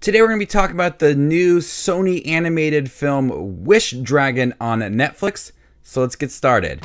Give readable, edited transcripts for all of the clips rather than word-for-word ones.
Today we're going to be talking about the new Sony animated film Wish Dragon on Netflix. So let's get started.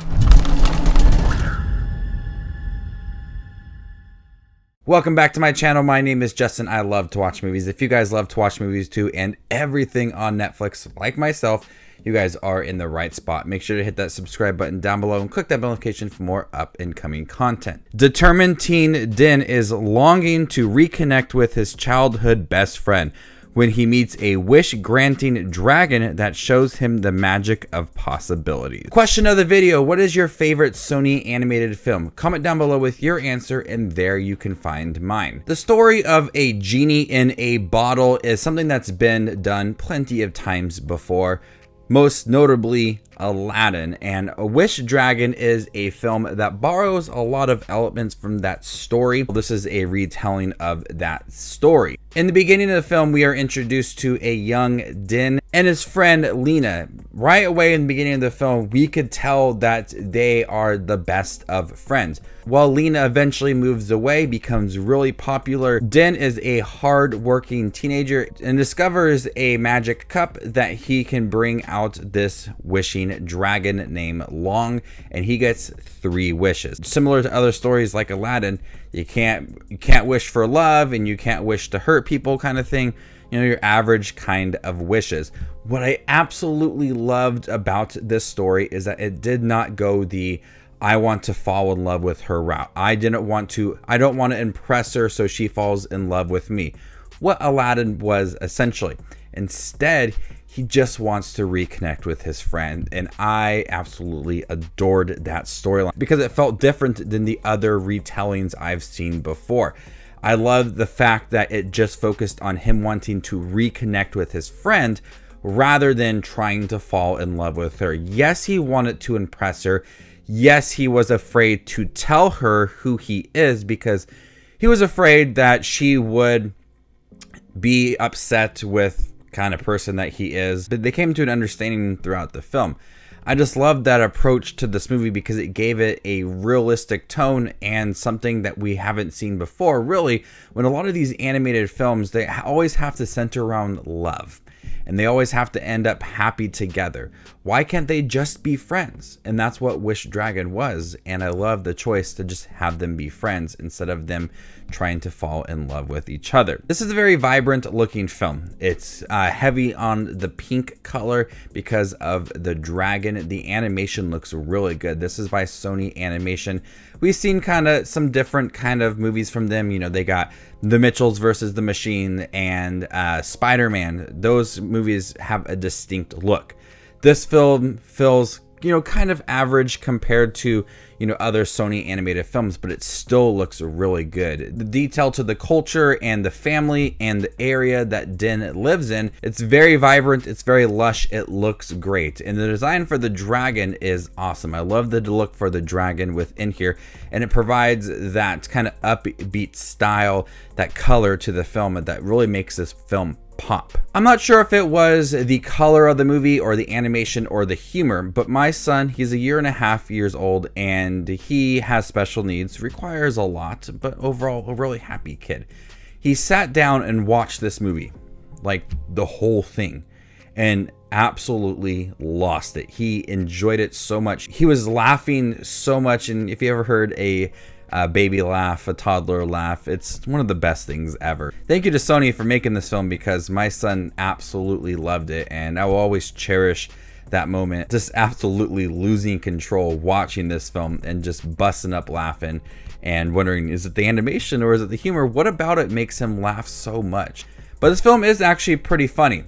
Welcome back to my channel. My name is Justin. I love to watch movies. If you guys love to watch movies too and everything on Netflix like myself, you guys are in the right spot. Make sure to hit that subscribe button down below and click that notification for more up and coming content. Determined teen Din is longing to reconnect with his childhood best friend when he meets a wish-granting dragon that shows him the magic of possibilities. Question of the video: what is your favorite Sony animated film? Comment down below with your answer and there you can find mine. The story of a genie in a bottle is something that's been done plenty of times before. Most notably Aladdin, and A Wish Dragon is a film that borrows a lot of elements from that story. This is a retelling of that story. In the beginning of the film, we are introduced to a young Din and his friend Lena. Right away in the beginning of the film, we could tell that they are the best of friends. While Lena eventually moves away, becomes really popular, Din is a hard-working teenager and discovers a magic cup that he can bring out this wishing dragon named Long, and he gets 3 wishes. Similar to other stories like Aladdin, you can't wish for love and you can't wish to hurt people kind of thing. You know, your average kind of wishes. What I absolutely loved about this story is that it did not go the I want to fall in love with her route. I don't want to impress her so she falls in love with me. What Aladdin was essentially. Instead, he just wants to reconnect with his friend, and I absolutely adored that storyline because it felt different than the other retellings I've seen before. I love the fact that it just focused on him wanting to reconnect with his friend rather than trying to fall in love with her. Yes, he wanted to impress her. Yes, he was afraid to tell her who he is because he was afraid that she would be upset with kind of person that he is, but they came to an understanding throughout the film. I just love that approach to this movie because it gave it a realistic tone and something that we haven't seen before. Really, when a lot of these animated films, they always have to center around love and they always have to end up happy together. Why can't they just be friends? And that's what Wish Dragon was, and I love the choice to just have them be friends instead of them trying to fall in love with each other. This is a very vibrant looking film. It's heavy on the pink color because of the dragon. The animation looks really good. This is by Sony Animation. We've seen kind of some different kind of movies from them. You know, they got The Mitchells versus the Machine and Spider-Man. Those movies have a distinct look. This film feels, you know, kind of average compared to, you know, other Sony animated films, but it still looks really good. The detail to the culture and the family and the area that Din lives in, it's very vibrant, it's very lush, it looks great. And the design for the dragon is awesome. I love the look for the dragon within here, and it provides that kind of upbeat style, that color to the film that really makes this film pop. I'm not sure if it was the color of the movie or the animation or the humor, but my son, he's 1.5 years old and he has special needs, requires a lot, but overall a really happy kid. He sat down and watched this movie, like the whole thing, and absolutely lost it. He enjoyed it so much. He was laughing so much, and if you ever heard a baby laugh, a toddler laugh, it's one of the best things ever. Thank you to Sony for making this film because my son absolutely loved it, and I will always cherish that moment, just absolutely losing control watching this film and just busting up laughing and wondering, is it the animation or is it the humor? What about it makes him laugh so much? But this film is actually pretty funny.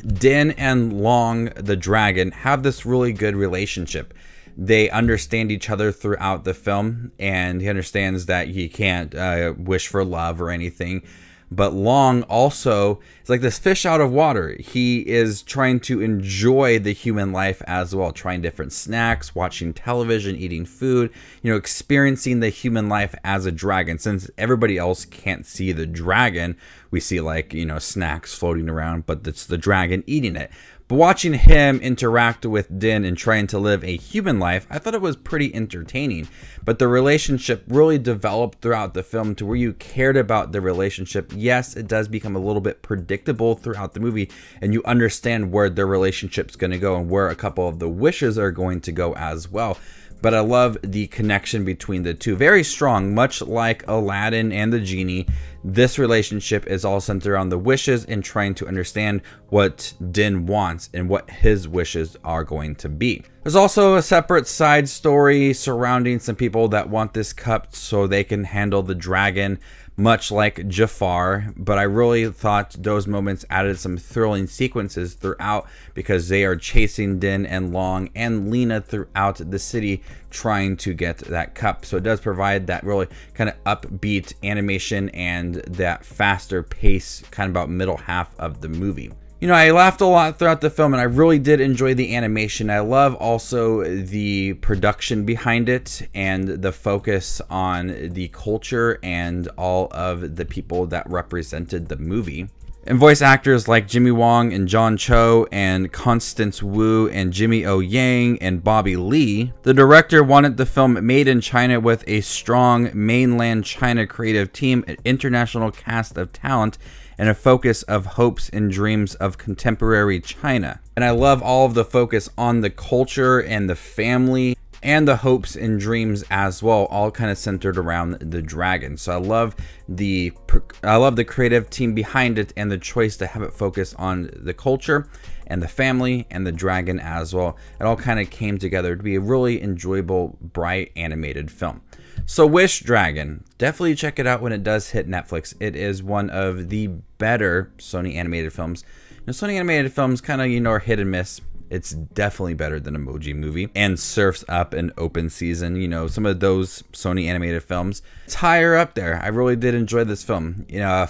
Din and Long the dragon have this really good relationship. They understand each other throughout the film, and he understands that he can't wish for love or anything. But Long also is like this fish out of water. He is trying to enjoy the human life as well, trying different snacks, watching television, eating food, you know, experiencing the human life as a dragon. Since everybody else can't see the dragon, we see like, you know, snacks floating around, but it's the dragon eating it. But watching him interact with Din and trying to live a human life, I thought it was pretty entertaining. But the relationship really developed throughout the film to where you cared about the relationship. Yes, it does become a little bit predictable throughout the movie, and you understand where their relationship's going to go and where a couple of the wishes are going to go as well. But I love the connection between the two. Very strong, much like Aladdin and the genie. This relationship is all centered around the wishes and trying to understand what Din wants and what his wishes are going to be. There's also a separate side story surrounding some people that want this cup so they can handle the dragon, much like Jafar, but I really thought those moments added some thrilling sequences throughout because they are chasing Din and Long and Lena throughout the city trying to get that cup. So it does provide that really kind of upbeat animation and that faster pace kind of about middle half of the movie. You know, I laughed a lot throughout the film and I really did enjoy the animation. I love also the production behind it and the focus on the culture and all of the people that represented the movie. And voice actors like Jimmy Wong and John Cho and Constance Wu and Jimmy O Yang and Bobby Lee. The director wanted the film made in China with a strong mainland China creative team, an international cast of talent, and a focus of hopes and dreams of contemporary China. And I love all of the focus on the culture and the family and the hopes and dreams as well, all kind of centered around the dragon. So I love the creative team behind it and the choice to have it focus on the culture and the family and the dragon as well. It all kind of came together to be a really enjoyable, bright animated film. So Wish Dragon, definitely check it out when it does hit Netflix. It is one of the better Sony animated films. You know, Sony animated films kind of, you know, are hit and miss. It's definitely better than Emoji Movie and Surf's Up and Open Season. You know, some of those Sony animated films. It's higher up there. I really did enjoy this film. You know,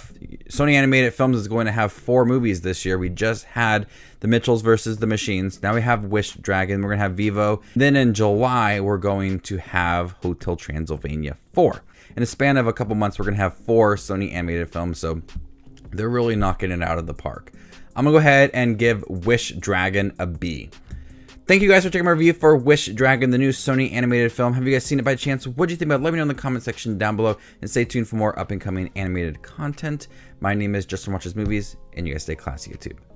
Sony Animated Films is going to have 4 movies this year. We just had The Mitchells versus the Machines. Now we have Wish Dragon. We're going to have Vivo. Then in July, we're going to have Hotel Transylvania 4. In a span of a couple months, we're going to have 4 Sony animated films. So they're really knocking it out of the park. I'm going to go ahead and give Wish Dragon a B. Thank you guys for checking my review for Wish Dragon, the new Sony animated film. Have you guys seen it by chance? What do you think about it? Let me know in the comment section down below. And stay tuned for more up and coming animated content. My name is Justin Watches Movies, and you guys stay classy, YouTube.